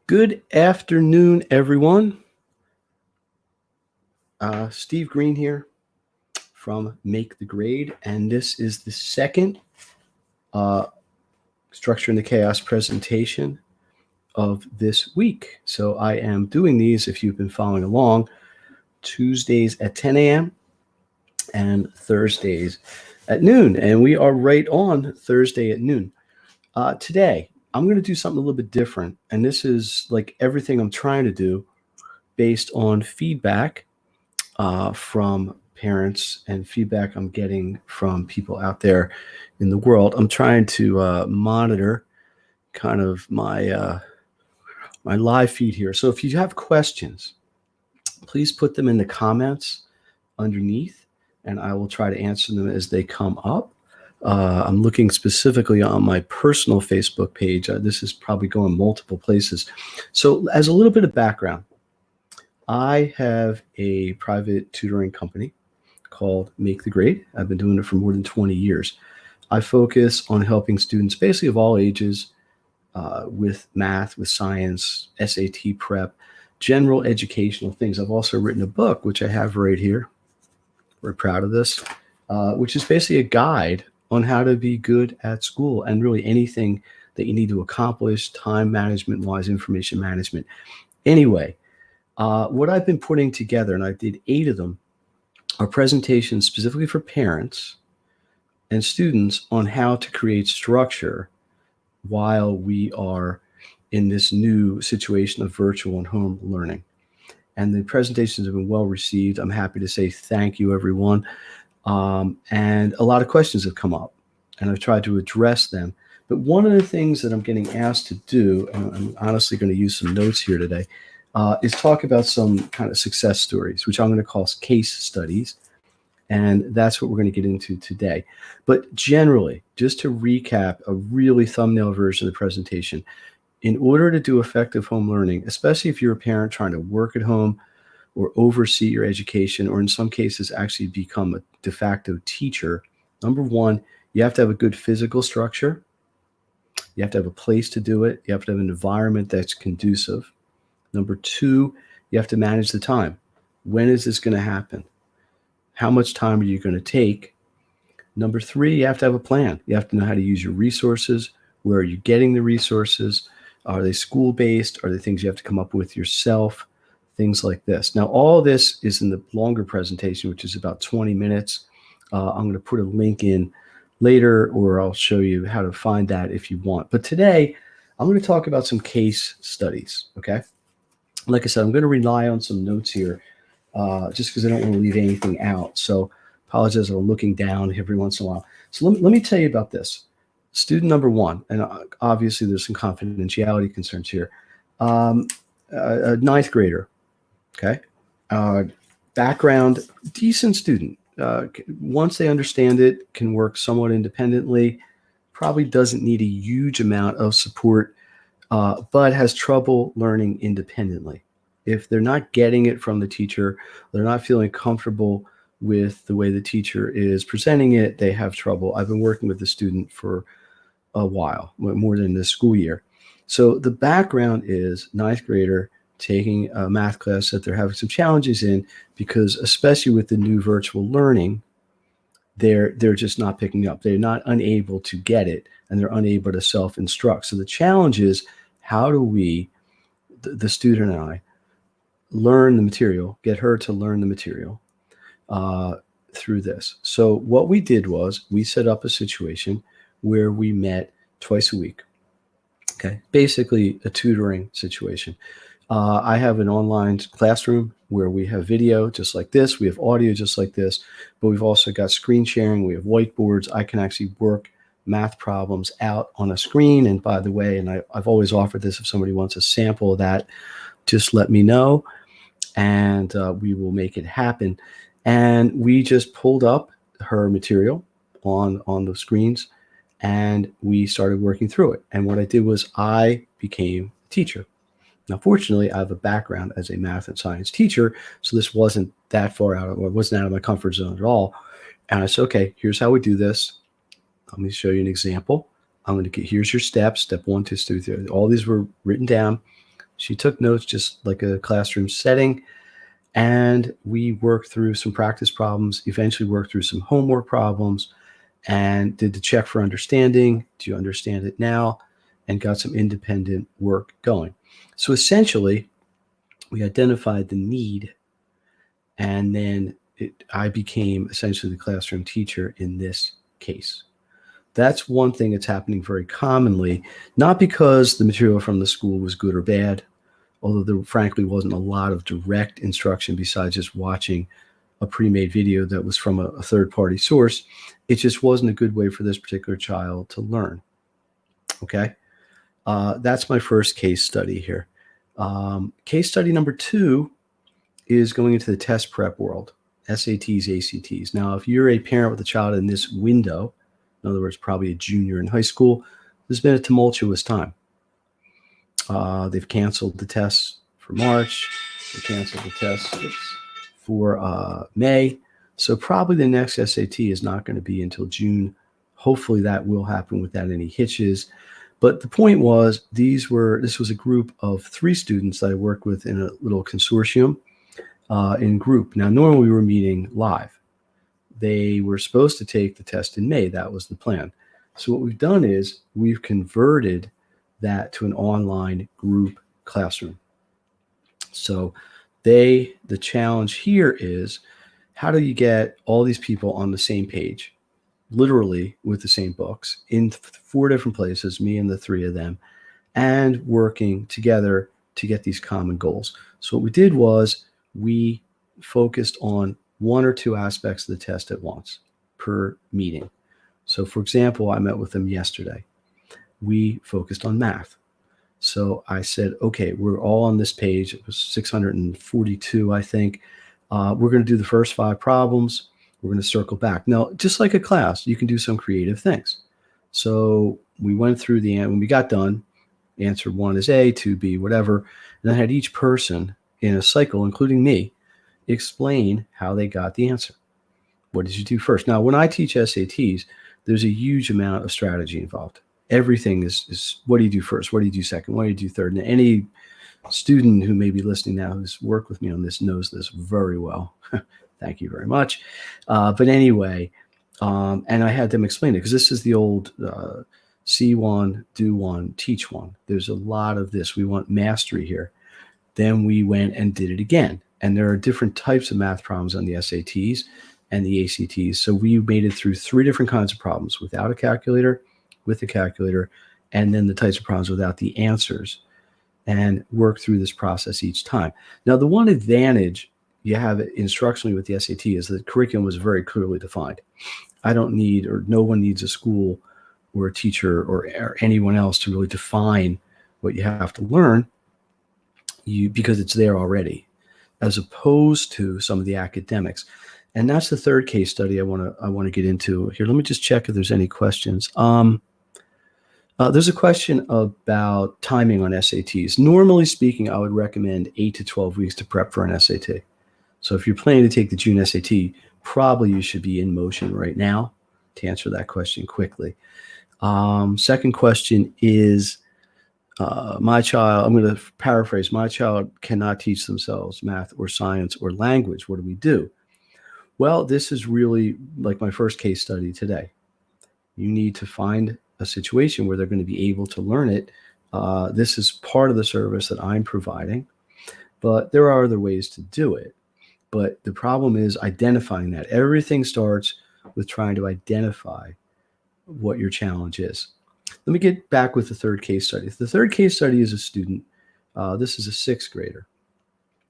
Good afternoon, everyone. Steve Greene here from Make the Grade, and this is the second Structure in the Chaos presentation of this week. So I am doing these, if you've been following along, Tuesdays at 10 a.m. and Thursdays at noon, and we are right on Thursday at noon. Today, I'm going to do something a little bit different, and this is like everything I'm trying to do based on feedback from parents and feedback I'm getting from people out there in the world. I'm trying to monitor kind of my my live feed here. So if you have questions, please put them in the comments underneath, and I will try to answer them as they come up. I'm looking specifically on my personal Facebook page. This is probably going multiple places. So as a little bit of background, I have a private tutoring company called Make the Grade. I've been doing it for more than 20 years. I focus on helping students basically of all ages with math, with science, SAT prep, general educational things. I've also written a book, which I have right here. We're proud of this, which is basically a guide on how to be good at school and really anything that you need to accomplish, time management wise, information management. Anyway, what I've been putting together, and I did 8 of them, are presentations specifically for parents and students on how to create structure while we are in this new situation of virtual and home learning. And the presentations have been well received. I'm happy to say thank you, everyone. And a lot of questions have come up, and I've tried to address them. But one of the things that I'm getting asked to do, and I'm honestly going to use some notes here today, is talk about some kind of success stories, which I'm going to call case studies. And that's what we're going to get into today. But generally, just to recap a really thumbnail version of the presentation, in order to do effective home learning, especially if you're a parent trying to work at home or oversee your education, or in some cases actually become a de facto teacher, number one, you have to have a good physical structure. You have to have a place to do it. You have to have an environment that's conducive. Number two, you have to manage the time. When is this going to happen? How much time are you going to take? Number three, you have to have a plan. You have to know how to use your resources. Where are you getting the resources? Are they school-based? Are they things you have to come up with yourself? Things like this. Now, all this is in the longer presentation, which is about 20 minutes. I'm going to put a link in later, or I'll show you how to find that if you want. But today, I'm going to talk about some case studies, okay? Like I said, I'm going to rely on some notes here just because I don't want to leave anything out. So apologize, I'm looking down every once in a while. So let me tell you about this. Student number one, and obviously there's some confidentiality concerns here. A ninth grader, okay? Background, decent student. Once they understand it, can work somewhat independently, probably doesn't need a huge amount of support, but has trouble learning independently. If they're not getting it from the teacher, they're not feeling comfortable with the way the teacher is presenting it, they have trouble. I've been working with the student for a while, more than this school year. So the background is ninth grader taking a math class that they're having some challenges in, because especially with the new virtual learning, they're just not picking up. They're not unable to get it, and they're unable to self-instruct. So the challenge is, how do we, the student and I, learn the material, get her to learn the material through this. So what we did was we set up a situation where we met twice a week. Okay, basically a tutoring situation. I have an online classroom where we have video just like this, we have audio just like this, but we've also got screen sharing, we have whiteboards. I can actually work math problems out on a screen. And by the way, and I've always offered this, if somebody wants a sample of that, just let me know, and we will make it happen. And we just pulled up her material on the screens, and we started working through it. And what I did was I became a teacher. Now, fortunately, I have a background as a math and science teacher, so this wasn't that far out, or wasn't out of my comfort zone at all. And I said, okay, here's how we do this. Let me show you an example. I'm going to get, here's your steps, step 1, 2, 3. All these were written down. She took notes just like a classroom setting, and we worked through some practice problems, eventually worked through some homework problems, and did the check for understanding. Do you understand it now? And got some independent work going. So essentially, we identified the need, and then I became essentially the classroom teacher in this case. That's one thing that's happening very commonly, not because the material from the school was good or bad, although there frankly wasn't a lot of direct instruction besides just watching a pre-made video that was from a third-party source. It just wasn't a good way for this particular child to learn. Okay, that's my first case study here. Case study number 2 is going into the test prep world, SATs, ACTs. Now, if you're a parent with a child in this window, in other words, probably a junior in high school, there's been a tumultuous time. They've canceled the tests for March. They canceled the tests for May. So probably the next SAT is not going to be until June. Hopefully that will happen without any hitches. But the point was, this was a group of 3 students that I worked with in a little consortium in group. Now, normally we were meeting live. They were supposed to take the test in May. That was the plan. So what we've done is we've converted that to an online group classroom. So the challenge here is, how do you get all these people on the same page, literally with the same books, in 4 different places, me and the 3 of them, and working together to get these common goals? So what we did was we focused on 1 or 2 aspects of the test at once per meeting. So for example, I met with them yesterday. We focused on math. So I said, okay, we're all on this page. It was 642, I think. We're going to do the first 5 problems. We're going to circle back. Now, just like a class, you can do some creative things. So we went through when we got done, answer 1 is A, 2 B, whatever. And I had each person in a cycle, including me, explain how they got the answer. What did you do first? Now, when I teach SATs, there's a huge amount of strategy involved. Everything is what do you do first? What do you do second? What do you do third? And any student who may be listening now who's worked with me on this knows this very well. Thank you very much. But anyway, and I had them explain it because this is the old see 1, do 1, teach 1. There's a lot of this. We want mastery here. Then we went and did it again. And there are different types of math problems on the SATs and the ACTs. So we made it through 3 different kinds of problems: without a calculator, with a calculator, and then the types of problems without the answers, and work through this process each time. Now, the one advantage you have instructionally with the SAT is that the curriculum was very clearly defined. I don't need, or no one needs, a school or a teacher or anyone else to really define what you have to learn, because it's there already, as opposed to some of the academics. And that's the third case study I want to get into here. Let me just check if there's any questions. There's a question about timing on SATs. Normally speaking, I would recommend 8 to 12 weeks to prep for an SAT. So if you're planning to take the June SAT, probably you should be in motion right now to answer that question quickly. Second question is, my child, I'm going to paraphrase, my child cannot teach themselves math or science or language. What do we do? Well, this is really like my first case study today. You need to find a situation where they're going to be able to learn it. This is part of the service that I'm providing, but there are other ways to do it. But the problem is identifying that. Everything starts with trying to identify what your challenge is. Let me get back with the third case study. The third case study is a student. This is a 6th grader,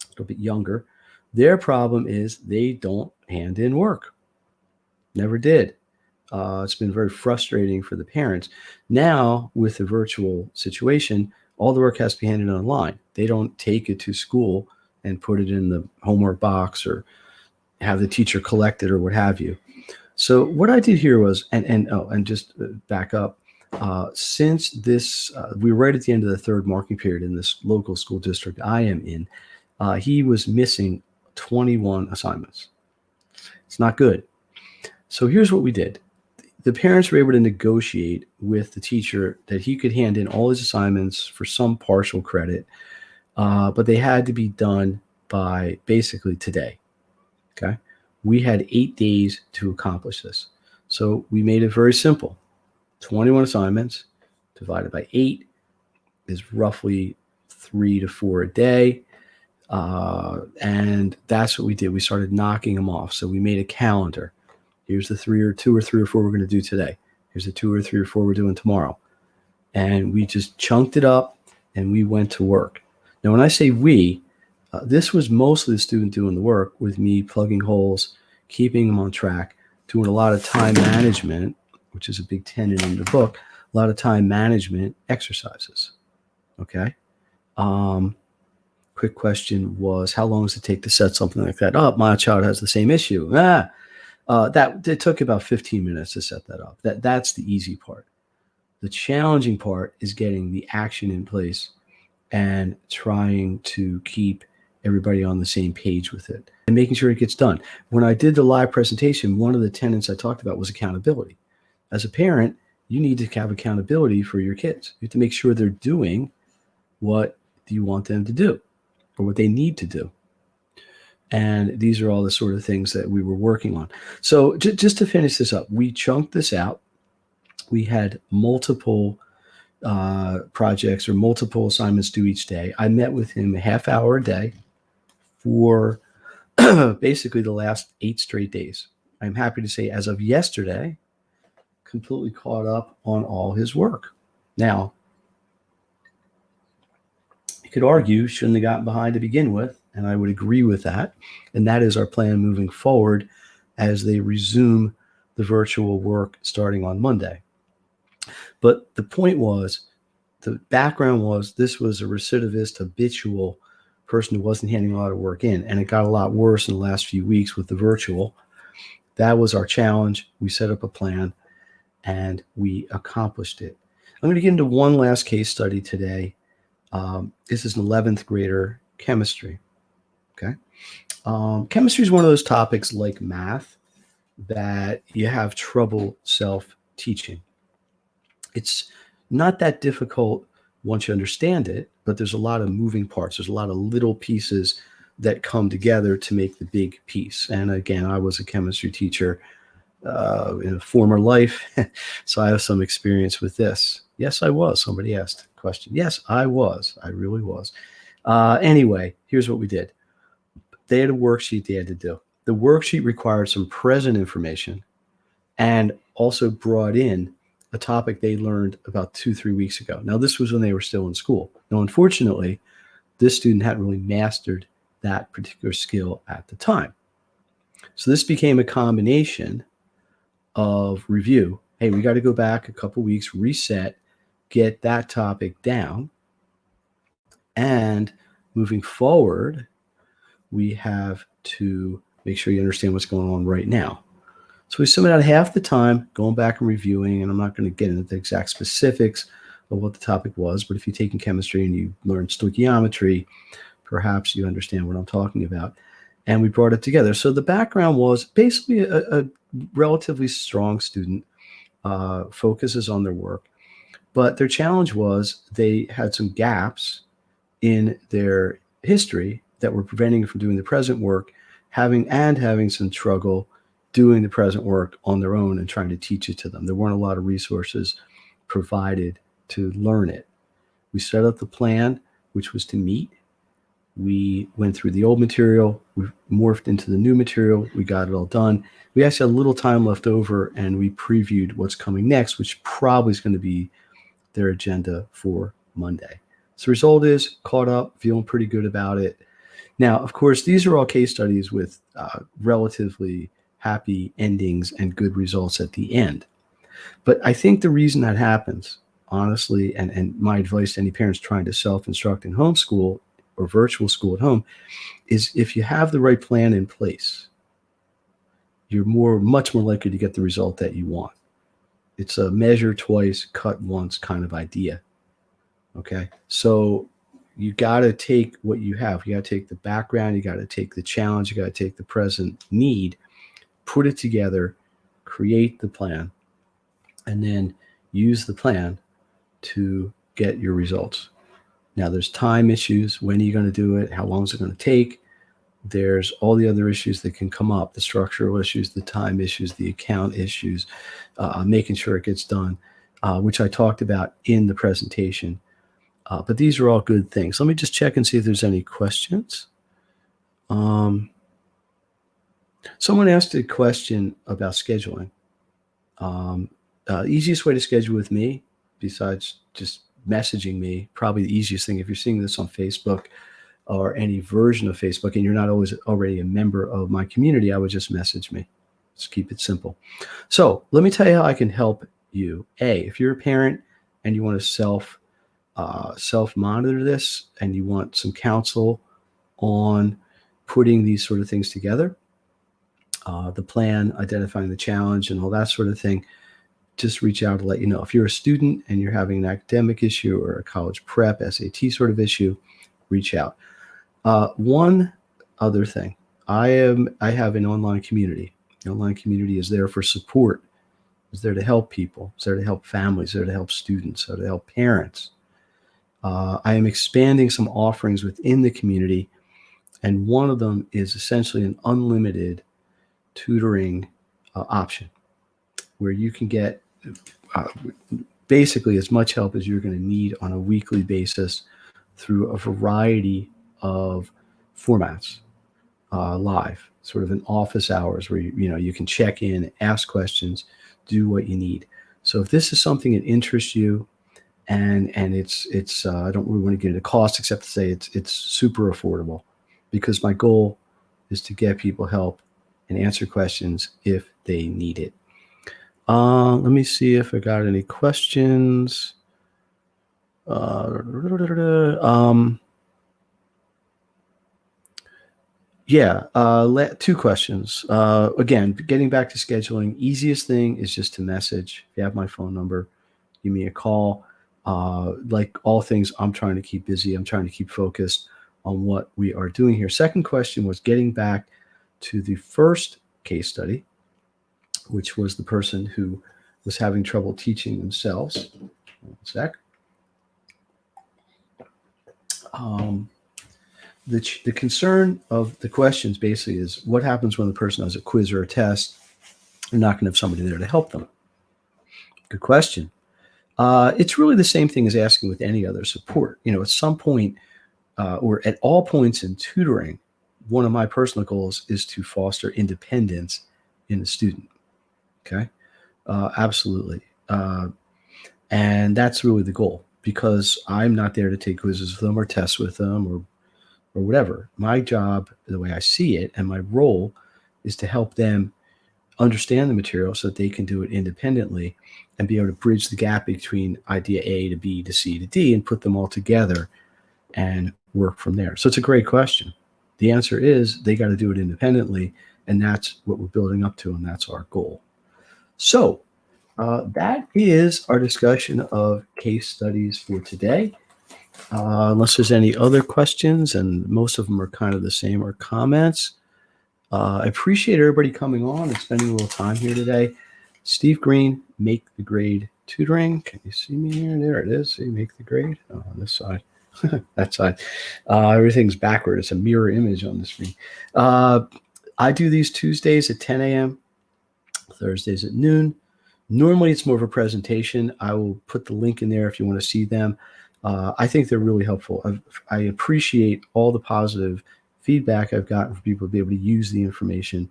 a little bit younger. Their problem is they don't hand in work. Never did. It's been very frustrating for the parents. Now, with the virtual situation, all the work has to be handed online. They don't take it to school and put it in the homework box or have the teacher collect it or what have you. So what I did here was, and just back up, since this, we were right at the end of the 3rd marking period in this local school district I am in, he was missing 21 assignments. It's not good. So here's what we did. The parents were able to negotiate with the teacher that he could hand in all his assignments for some partial credit but they had to be done by basically today. Okay. We had 8 days to accomplish this. So we made it very simple. 21 assignments divided by 8 is roughly 3 to 4 a day. And that's what we did. We started knocking them off. So we made a calendar. Here's the 3 or 2 or 3 or 4 we're going to do today. Here's the 2 or 3 or 4 we're doing tomorrow. And we just chunked it up and we went to work. Now, when I say we, this was mostly the student doing the work with me plugging holes, keeping them on track, doing a lot of time management, which is a big tenet in the book, a lot of time management exercises. Okay. Quick question was, how long does it take to set something like that up? My child has the same issue. That it took about 15 minutes to set that up. That's the easy part. The challenging part is getting the action in place and trying to keep everybody on the same page with it and making sure it gets done. When I did the live presentation, one of the tenets I talked about was accountability. As a parent, you need to have accountability for your kids. You have to make sure they're doing what you want them to do or what they need to do. And these are all the sort of things that we were working on. So just to finish this up, we chunked this out. We had multiple projects or multiple assignments due each day. I met with him a half hour a day for basically the last 8 straight days. I'm happy to say, as of yesterday, completely caught up on all his work. Now, you could argue shouldn't have gotten behind to begin with, and I would agree with that. And that is our plan moving forward as they resume the virtual work starting on Monday. But the point was, the background was, this was a recidivist, habitual person who wasn't handing a lot of work in, and it got a lot worse in the last few weeks with the virtual. That was our challenge. We set up a plan, and we accomplished it. I'm going to get into one last case study today. This is an 11th grader chemistry. Okay. Chemistry is one of those topics like math that you have trouble self-teaching. It's not that difficult once you understand it, but there's a lot of moving parts. There's a lot of little pieces that come together to make the big piece. And again, I was a chemistry teacher in a former life, so I have some experience with this. Yes, I was. Somebody asked a question. Yes, I was. I really was. Anyway, here's what we did. They had a worksheet they had to do. The worksheet required some present information and also brought in a topic they learned about 2-3 weeks ago. Now, this was when they were still in school. Now, unfortunately, this student hadn't really mastered that particular skill at the time. So this became a combination of review. Hey, we got to go back a couple weeks, reset, get that topic down. And moving forward, we have to make sure you understand what's going on right now. So we spent about half the time going back and reviewing, and I'm not going to get into the exact specifics of what the topic was, but if you've taken chemistry and you learned stoichiometry, perhaps you understand what I'm talking about. And we brought it together. So the background was basically a relatively strong student, focuses on their work, but their challenge was they had some gaps in their history that were preventing them from doing the present work, having some struggle doing the present work on their own and trying to teach it to them. There weren't a lot of resources provided to learn it. We set up the plan, which was to meet. We went through the old material, we morphed into the new material, we got it all done. We actually had a little time left over, and we previewed what's coming next, which probably is going to be their agenda for Monday. So the result is caught up, feeling pretty good about it. Now, of course, these are all case studies with relatively happy endings and good results at the end. But I think the reason that happens, honestly, and my advice to any parents trying to self-instruct in homeschool or virtual school at home, is if you have the right plan in place, you're much more likely to get the result that you want. It's a measure twice, cut once kind of idea. Okay. So you got to take what you have. You got to take the background. You got to take the challenge. You got to take the present need, put it together, create the plan, and then use the plan to get your results. Now, there's time issues. When are you going to do it? How long is it going to take? There's all the other issues that can come up, the structural issues, the time issues, the account issues, making sure it gets done, which I talked about in the presentation. But these are all good things. Let me just check and see if there's any questions. Someone asked a question about scheduling. Easiest way to schedule with me, besides just messaging me, probably the easiest thing if you're seeing this on Facebook or any version of Facebook and you're not always already a member of my community, I would just message me. Just keep it simple. So let me tell you how I can help you. If you're a parent and you want to self-monitor this and you want some counsel on putting these sort of things together, the plan, identifying the challenge, and all that sort of thing, just reach out to let you know. If you're a student and you're having an academic issue or a college prep, SAT sort of issue, reach out. One other thing, I have an online community. The online community is there for support. It's there to help people. It's there to help families. It's there to help students. It's there to help parents. I am expanding some offerings within the community, and one of them is essentially an unlimited tutoring option where you can get basically as much help as you're going to need on a weekly basis through a variety of formats, live, sort of in office hours where you can check in, ask questions, do what you need. So if this is something that interests you, and it's I don't really want to get into cost except to say it's super affordable, because my goal is to get people help and answer questions if they need it. Let me see if I got any questions. Two questions. Again, getting back to scheduling, easiest thing is just to message. If you have my phone number, give me a call. Like all things, I'm trying to keep busy. I'm trying to keep focused on what we are doing here. Second question was getting back to the first case study, which was the person who was having trouble teaching themselves. One sec. The concern of the questions basically is what happens when the person has a quiz or a test. They're not going to have somebody there to help them. Good question. It's really the same thing as asking with any other support. At some point or at all points in tutoring, one of my personal goals is to foster independence in the student. Okay. Absolutely. And that's really the goal, because I'm not there to take quizzes with them or tests with them or whatever. My job, the way I see it, and my role is to help them understand the material so that they can do it independently and be able to bridge the gap between idea A to B to C to D and put them all together and work from there. So it's a great question. The answer is they got to do it independently, and that's what we're building up to, and that's our goal. So that is our discussion of case studies for today. Unless there's any other questions, and most of them are kind of the same, or comments. I appreciate everybody coming on and spending a little time here today. Steve Greene, Make the Grade Tutoring. Can you see me here? There it is. See, Make the Grade. Oh, on this side. That side. Everything's backward. It's a mirror image on the screen. I do these Tuesdays at 10 a.m., Thursdays at noon. Normally, it's more of a presentation. I will put the link in there if you want to see them. I think they're really helpful. I appreciate all the positive feedback I've gotten from people to be able to use the information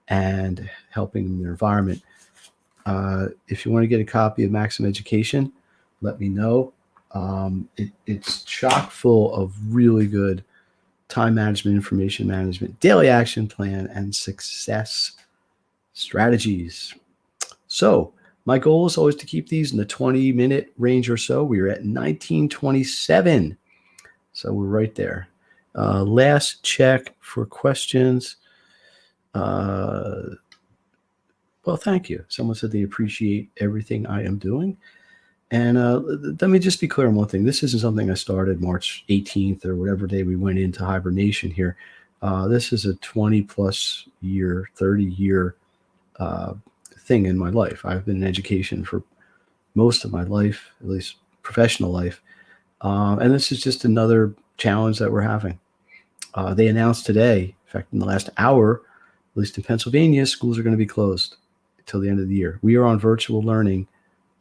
and helping them in their environment. If you want to get a copy of Maximum Education, let me know. It's chock full of really good time management, information management, daily action plan, and success strategies. So my goal is always to keep these in the 20-minute range or so. We are at 1927. So we're right there. Last check for questions. Well, thank you. Someone said they appreciate everything I am doing. And let me just be clear on one thing. This isn't something I started March 18th or whatever day we went into hibernation here. This is a 20-plus year, 30-year thing in my life. I've been in education for most of my life, at least professional life. And this is just another challenge that we're having. They announced today, in fact, in the last hour, at least in Pennsylvania, schools are going to be closed until the end of the year. We are on virtual learning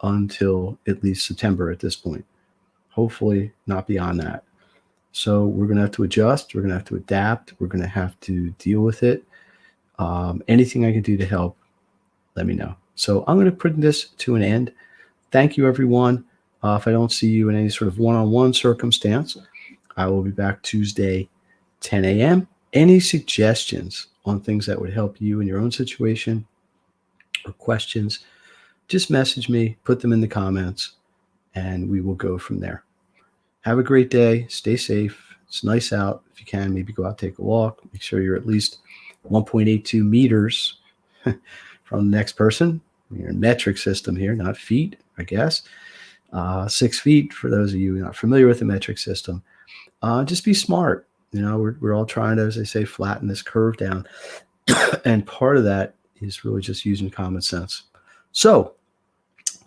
until at least September at this point. Hopefully not beyond that. So we're going to have to adjust. We're going to have to adapt. We're going to have to deal with it. Anything I can do to help, let me know. So I'm going to put this to an end. Thank you, everyone. If I don't see you in any sort of one-on-one circumstance, I will be back Tuesday, 10 a.m. Any suggestions on things that would help you in your own situation or questions, just message me, put them in the comments, and we will go from there. Have a great day. Stay safe. It's nice out. If you can, maybe go out, take a walk. Make sure you're at least 1.82 meters from the next person. You're in metric system here, not feet, I guess. 6 feet for those of you not familiar with the metric system. Just be smart. We're all trying to, as I say, flatten this curve down. And part of that is really just using common sense. So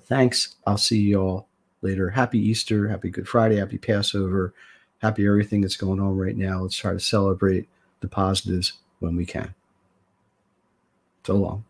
thanks. I'll see you all later. Happy Easter, happy Good Friday, happy Passover, happy everything that's going on right now. Let's try to celebrate the positives when we can. So long.